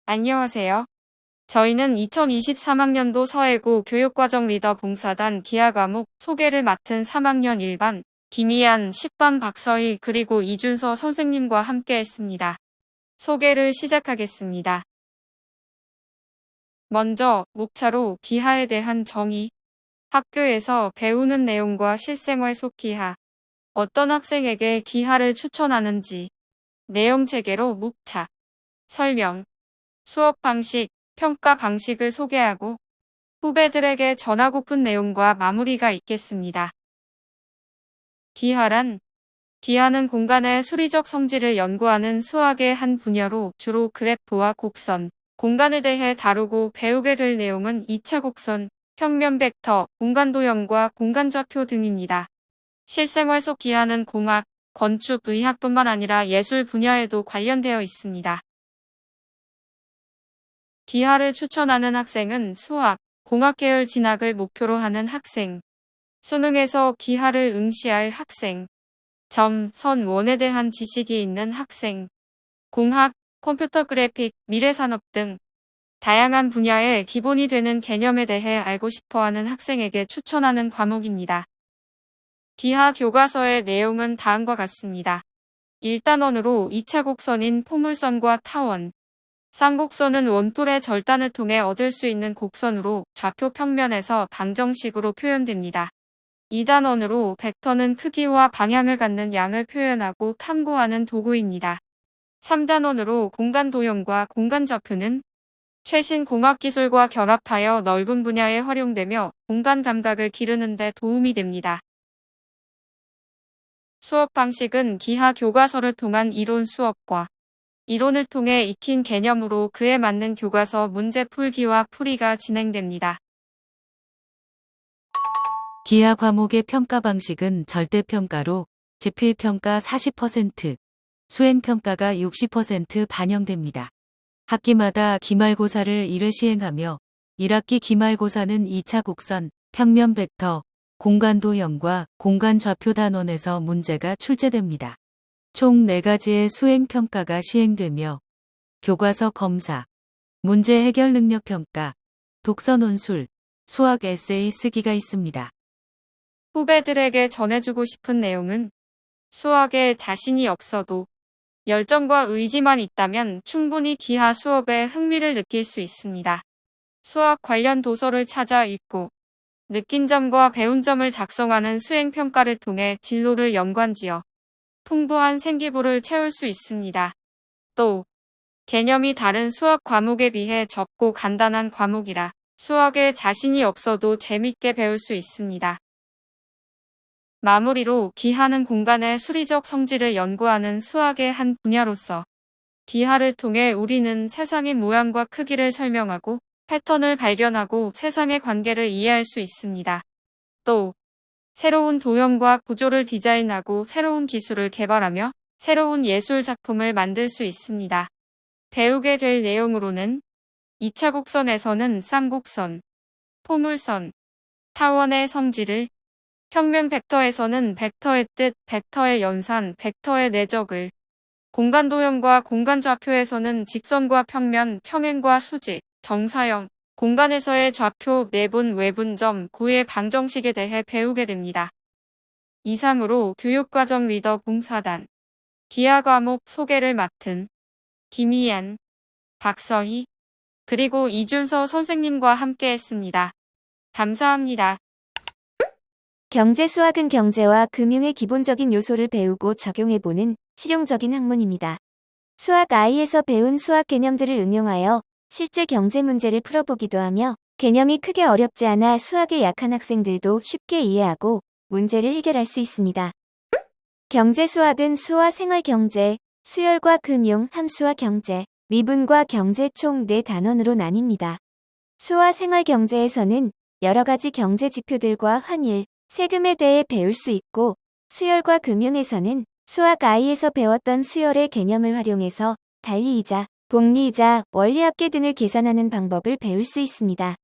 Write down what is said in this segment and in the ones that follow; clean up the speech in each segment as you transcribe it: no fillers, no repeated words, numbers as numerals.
안녕하세요. 저희는 2023학년도 서해고 교육과정 리더 봉사단 기하 과목 소개를 맡은 3학년 1반 김희안, 10반 박서희 그리고 이준서 선생님과 함께 했습니다. 소개를 시작하겠습니다. 먼저 목차로 기하에 대한 정의, 학교에서 배우는 내용과 실생활 속 기하, 어떤 학생에게 기하를 추천하는지, 내용 체계로 목차, 설명, 수업 방식, 평가 방식을 소개하고 후배들에게 전하고픈 내용과 마무리가 있겠습니다. 기하는 공간의 수리적 성질을 연구하는 수학의 한 분야로 주로 그래프와 곡선, 공간에 대해 다루고 배우게 될 내용은 2차 곡선, 평면 벡터, 공간 도형과 공간 좌표 등입니다. 실생활 속 기하는 공학, 건축, 의학뿐만 아니라 예술 분야에도 관련되어 있습니다. 기하를 추천하는 학생은 수학, 공학 계열 진학을 목표로 하는 학생, 수능에서 기하를 응시할 학생, 점, 선, 원에 대한 지식이 있는 학생, 공학, 컴퓨터 그래픽, 미래산업 등 다양한 분야의 기본이 되는 개념에 대해 알고 싶어하는 학생에게 추천하는 과목입니다. 기하 교과서의 내용은 다음과 같습니다. 1단원으로 2차 곡선인 포물선과 타원, 쌍곡선은 원뿔의 절단을 통해 얻을 수 있는 곡선으로 좌표 평면에서 방정식으로 표현됩니다. 2단원으로 벡터는 크기와 방향을 갖는 양을 표현하고 탐구하는 도구입니다. 3단원으로 공간 도형과 공간 좌표는 최신 공학기술과 결합하여 넓은 분야에 활용되며 공간 감각을 기르는 데 도움이 됩니다. 수업 방식은 기하 교과서를 통한 이론 수업과 이론을 통해 익힌 개념으로 그에 맞는 교과서 문제 풀기와 풀이가 진행됩니다. 기하 과목의 평가 방식은 절대평가로 지필평가 40%, 수행평가가 60% 반영됩니다. 학기마다 기말고사를 1회 시행하며 1학기 기말고사는 2차 곡선, 평면 벡터, 공간 도형과 공간 좌표 단원에서 문제가 출제됩니다. 총 4가지의 수행평가가 시행되며 교과서 검사, 문제 해결 능력 평가, 독서 논술, 수학 에세이 쓰기가 있습니다. 후배들에게 전해주고 싶은 내용은 수학에 자신이 없어도 열정과 의지만 있다면 충분히 기하 수업에 흥미를 느낄 수 있습니다. 수학 관련 도서를 찾아 읽고 느낀 점과 배운 점을 작성하는 수행평가를 통해 진로를 연관지어 풍부한 생기부를 채울 수 있습니다. 또 개념이 다른 수학 과목에 비해 적고 간단한 과목이라 수학에 자신이 없어도 재밌게 배울 수 있습니다. 마무리로 기하는 공간의 수리적 성질을 연구하는 수학의 한 분야로서 기하를 통해 우리는 세상의 모양과 크기를 설명하고 패턴을 발견하고 세상의 관계를 이해할 수 있습니다. 또 새로운 도형과 구조를 디자인하고 새로운 기술을 개발하며 새로운 예술 작품을 만들 수 있습니다. 배우게 될 내용으로는 2차 곡선에서는 쌍곡선, 포물선, 타원의 성질을, 평면 벡터에서는 벡터의 뜻, 벡터의 연산, 벡터의 내적을, 공간 도형과 공간 좌표에서는 직선과 평면, 평행과 수직, 정사형, 공간에서의 좌표, 내분, 외분점, 구의 방정식에 대해 배우게 됩니다. 이상으로 교육과정 리더 봉사단, 기하 과목 소개를 맡은 김희안, 박서희, 그리고 이준서 선생님과 함께 했습니다. 감사합니다. 경제 수학은 경제와 금융의 기본적인 요소를 배우고 적용해보는 실용적인 학문입니다. 수학 I에서 배운 수학 개념들을 응용하여 실제 경제 문제를 풀어보기도 하며 개념이 크게 어렵지 않아 수학에 약한 학생들도 쉽게 이해하고 문제를 해결할 수 있습니다. 경제 수학은 수와 생활 경제, 수열과 금융, 함수와 경제, 미분과 경제 총 4단원으로 나뉩니다. 수와 생활 경제에서는 여러 가지 경제 지표들과 환율, 세금에 대해 배울 수 있고 수열과 금융에서는 수학 I에서 배웠던 수열의 개념을 활용해서 달리이자, 복리이자, 원리합계 등을 계산하는 방법을 배울 수 있습니다.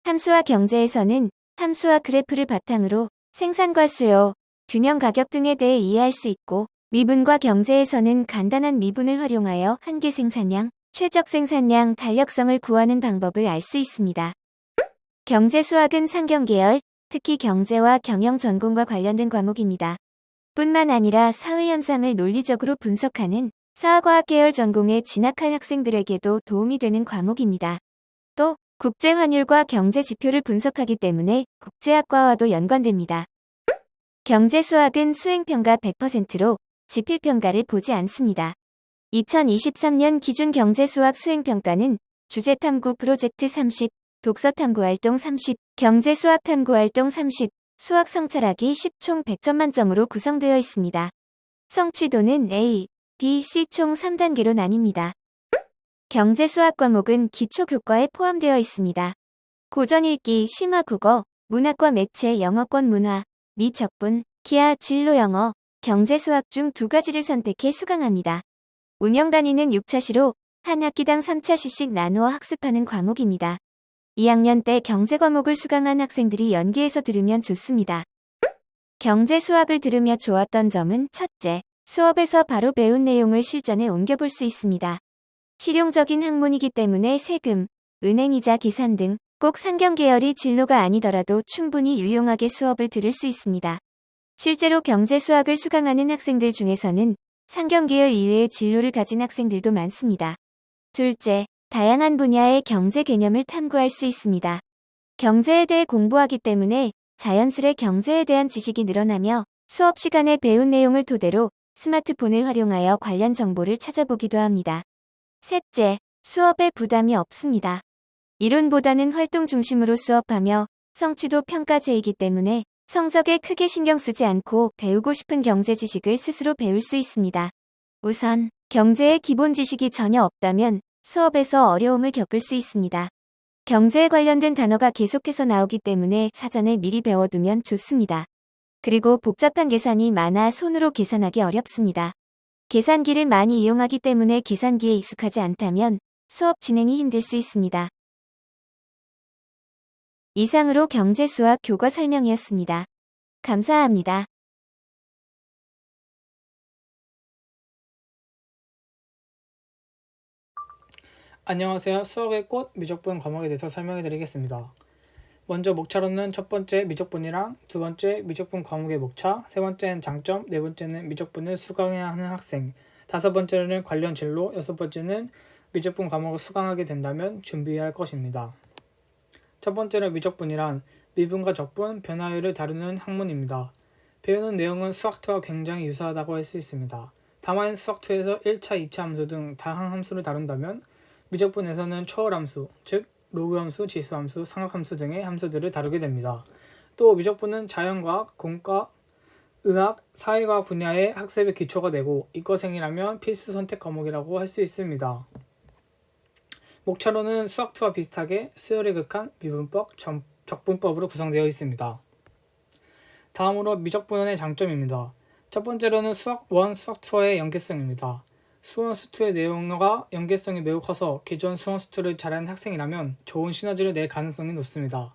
함수와 경제에서는 함수와 그래프를 바탕으로 생산과 수요, 균형 가격 등에 대해 이해할 수 있고 미분과 경제에서는 간단한 미분을 활용하여 한계 생산량, 최적 생산량, 달력성을 구하는 방법을 알 수 있습니다. 경제 수학은 상경 계열, 특히 경제와 경영 전공과 관련된 과목입니다. 뿐만 아니라 사회 현상을 논리적으로 분석하는 사회과학 계열 전공에 진학할 학생들에게도 도움이 되는 과목입니다. 또 국제 환율과 경제 지표를 분석하기 때문에 국제학과와도 연관됩니다. 경제 수학은 수행평가 100%로 지필평가를 보지 않습니다. 2023년 기준 경제 수학 수행평가는 주제 탐구 프로젝트 30, 독서 탐구 활동 30, 경제 수학 탐구 활동 30, 수학 성찰하기 10 총 100점 만점으로 구성되어 있습니다. 성취도는 A, B, C 총 3단계로 나뉩니다. 경제 수학 과목은 기초 교과에 포함되어 있습니다. 고전 읽기, 심화 국어, 문학과 매체, 영어권 문화, 미 적분, 기하, 진로 영어, 경제 수학 중 2가지를 선택해 수강합니다. 운영 단위는 6차시로 한 학기당 3차시씩 나누어 학습하는 과목입니다. 2학년 때 경제 과목을 수강한 학생들이 연계해서 들으면 좋습니다. 경제 수학을 들으며 좋았던 점은 첫째, 수업에서 바로 배운 내용을 실전에 옮겨볼 수 있습니다. 실용적인 학문이기 때문에 세금, 은행이자 계산 등 꼭 상경 계열이 진로가 아니더라도 충분히 유용하게 수업을 들을 수 있습니다. 실제로 경제 수학을 수강하는 학생들 중에서는 상경 계열 이외의 진로를 가진 학생들도 많습니다. 둘째, 다양한 분야의 경제 개념을 탐구할 수 있습니다. 경제에 대해 공부하기 때문에 자연스레 경제에 대한 지식이 늘어나며 수업 시간에 배운 내용을 토대로 스마트폰을 활용하여 관련 정보를 찾아보기도 합니다. 셋째, 수업에 부담이 없습니다. 이론보다는 활동 중심으로 수업하며 성취도 평가제이기 때문에 성적에 크게 신경 쓰지 않고 배우고 싶은 경제 지식을 스스로 배울 수 있습니다. 우선, 경제의 기본 지식이 전혀 없다면 수업에서 어려움을 겪을 수 있습니다. 경제에 관련된 단어가 계속해서 나오기 때문에 사전에 미리 배워두면 좋습니다. 그리고 복잡한 계산이 많아 손으로 계산하기 어렵습니다. 계산기를 많이 이용하기 때문에 계산기에 익숙하지 않다면 수업 진행이 힘들 수 있습니다. 이상으로 경제 수학 교과 설명이었습니다. 감사합니다. 안녕하세요. 수학의 꽃 미적분 과목에 대해서 설명해 드리겠습니다. 먼저 목차로는 첫 번째 미적분이랑 두 번째 미적분 과목의 목차, 세 번째는 장점, 네 번째는 미적분을 수강해야 하는 학생, 다섯 번째는 관련 진로, 여섯 번째는 미적분 과목을 수강하게 된다면 준비해야 할 것입니다. 첫 번째로 미적분이란 미분과 적분, 변화율을 다루는 학문입니다. 배우는 내용은 수학2와 굉장히 유사하다고 할 수 있습니다. 다만 수학2에서 1차, 2차 함수 등 다항 함수를 다룬다면 미적분에서는 초월함수, 즉 로그함수, 지수함수, 삼각함수 등의 함수들을 다루게 됩니다. 또 미적분은 자연과학, 공과, 의학, 사회과학 분야의 학습의 기초가 되고 이과생이라면 필수 선택 과목이라고 할 수 있습니다. 목차로는 수학2와 비슷하게 수열의 극한, 미분법, 적분법으로 구성되어 있습니다. 다음으로 미적분의 장점입니다. 첫 번째로는 수학1, 수학2와의 연계성입니다. 수원 수투의 내용과 연계성이 매우 커서 기존 수원 수투를 잘하는 학생이라면 좋은 시너지를 낼 가능성이 높습니다.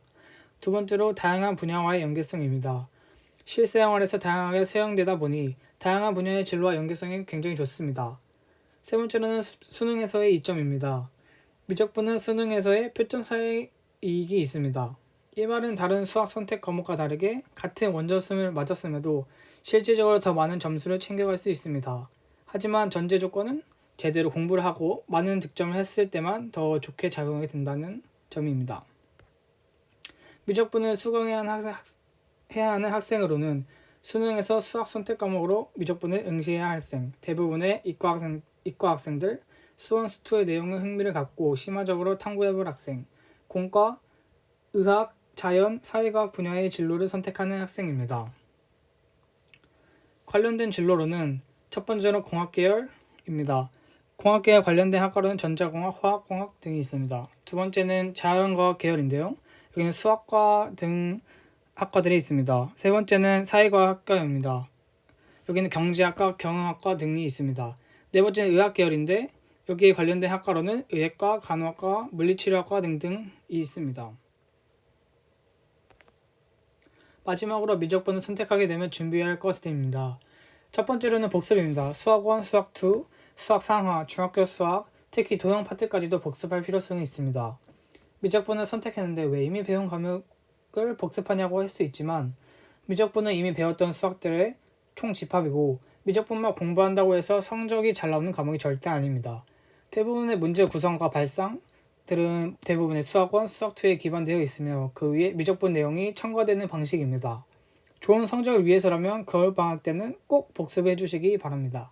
두 번째로 다양한 분야와의 연계성입니다. 실생활에서 다양하게 사용되다 보니 다양한 분야의 진로와 연계성이 굉장히 좋습니다. 세 번째로는 수능에서의 이점입니다. 미적분은 수능에서의 표점사의 이익이 있습니다. 이 말은 다른 수학 선택 과목과 다르게 같은 원저수를 맞았음에도 실질적으로 더 많은 점수를 챙겨갈 수 있습니다. 하지만 전제 조건은 제대로 공부를 하고 많은 득점을 했을 때만 더 좋게 작용이 된다는 점입니다. 미적분을 수강해야 하는 학생으로는 수능에서 수학 선택 과목으로 미적분을 응시해야 할 학생, 대부분의 이과 학생들, 수원 수투의 내용에 흥미를 갖고 심화적으로 탐구해볼 학생, 공과, 의학, 자연, 사회과학 분야의 진로를 선택하는 학생입니다. 관련된 진로로는 첫 번째로 공학계열입니다. 공학계열 관련된 학과로는 전자공학, 화학공학 등이 있습니다. 두 번째는 자연과학 계열인데요. 여기는 수학과 등 학과들이 있습니다. 세 번째는 사회과학 학과입니다. 여기는 경제학과, 경영학과 등이 있습니다. 네 번째는 의학 계열인데 여기에 관련된 학과로는 의학과, 간호학과, 물리치료학과 등등이 있습니다. 마지막으로 미적분을 선택하게 되면 준비해야 할 것들입니다. 첫 번째로는 복습입니다. 수학1, 수학2, 수학 상하, 중학교 수학, 특히 도형 파트까지도 복습할 필요성이 있습니다. 미적분을 선택했는데 왜 이미 배운 과목을 복습하냐고 할 수 있지만 미적분은 이미 배웠던 수학들의 총 집합이고 미적분만 공부한다고 해서 성적이 잘 나오는 과목이 절대 아닙니다. 대부분의 문제 구성과 발상들은 대부분의 수학원, 수학2에 기반되어 있으며 그 위에 미적분 내용이 첨가되는 방식입니다. 좋은 성적을 위해서라면 겨울방학 때는 꼭 복습해 주시기 바랍니다.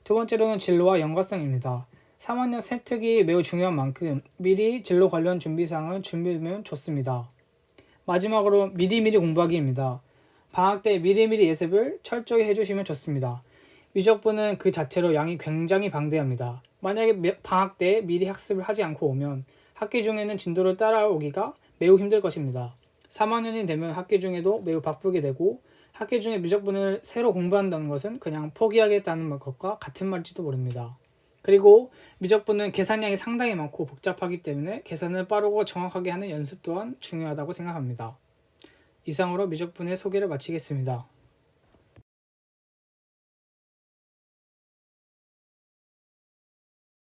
두 번째로는 진로와 연관성입니다. 3학년 세특이 매우 중요한 만큼 미리 진로 관련 준비사항을 준비하면 좋습니다. 마지막으로 미리미리 공부하기입니다. 방학 때 미리미리 예습을 철저히 해주시면 좋습니다. 미적분은 그 자체로 양이 굉장히 방대합니다. 만약에 방학 때 미리 학습을 하지 않고 오면 학기 중에는 진도를 따라오기가 매우 힘들 것입니다. 3학년이 되면 학기 중에도 매우 바쁘게 되고 학기 중에 미적분을 새로 공부한다는 것은 그냥 포기하겠다는 것과 같은 말일지도 모릅니다. 그리고 미적분은 계산량이 상당히 많고 복잡하기 때문에 계산을 빠르고 정확하게 하는 연습 또한 중요하다고 생각합니다. 이상으로 미적분의 소개를 마치겠습니다.